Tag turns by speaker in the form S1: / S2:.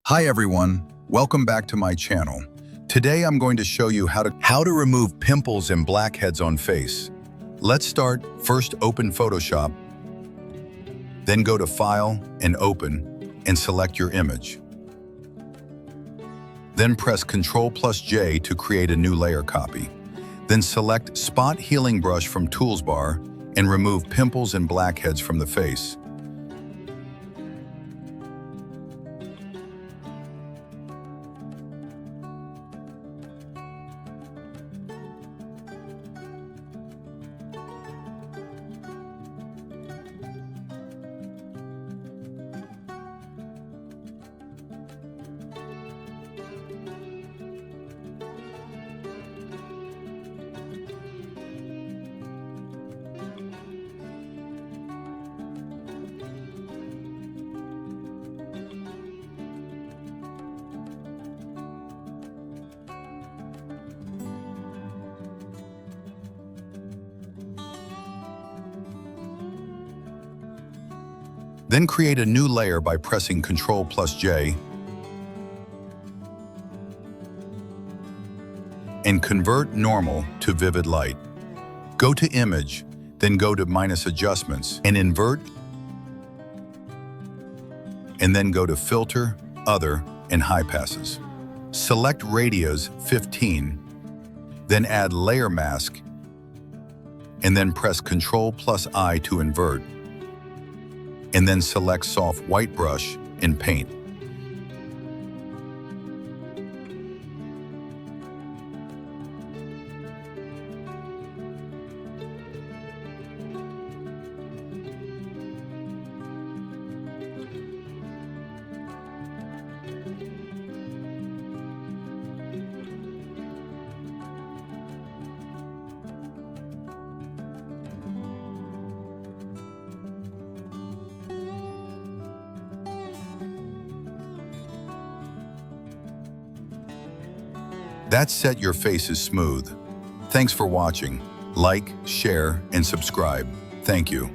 S1: Hi everyone, welcome back to my channel. Today I'm going to show you how to remove pimples and blackheads on face. Let's start. First, open Photoshop, then go to File and Open and select your image. Then press Ctrl+J to create a new layer copy. Then select Spot Healing Brush from Tools bar and remove pimples and blackheads from the face. Then create a new layer by pressing Ctrl+J and convert normal to vivid light. Go to Image, then go to Minus Adjustments and invert, and then go to Filter, Other, and High Passes. Select Radius 15, then add Layer Mask, and then press Ctrl+I to invert, and then select Soft White Brush and Paint. That set your face is smooth. Thanks for watching. Like, share, and subscribe. Thank you.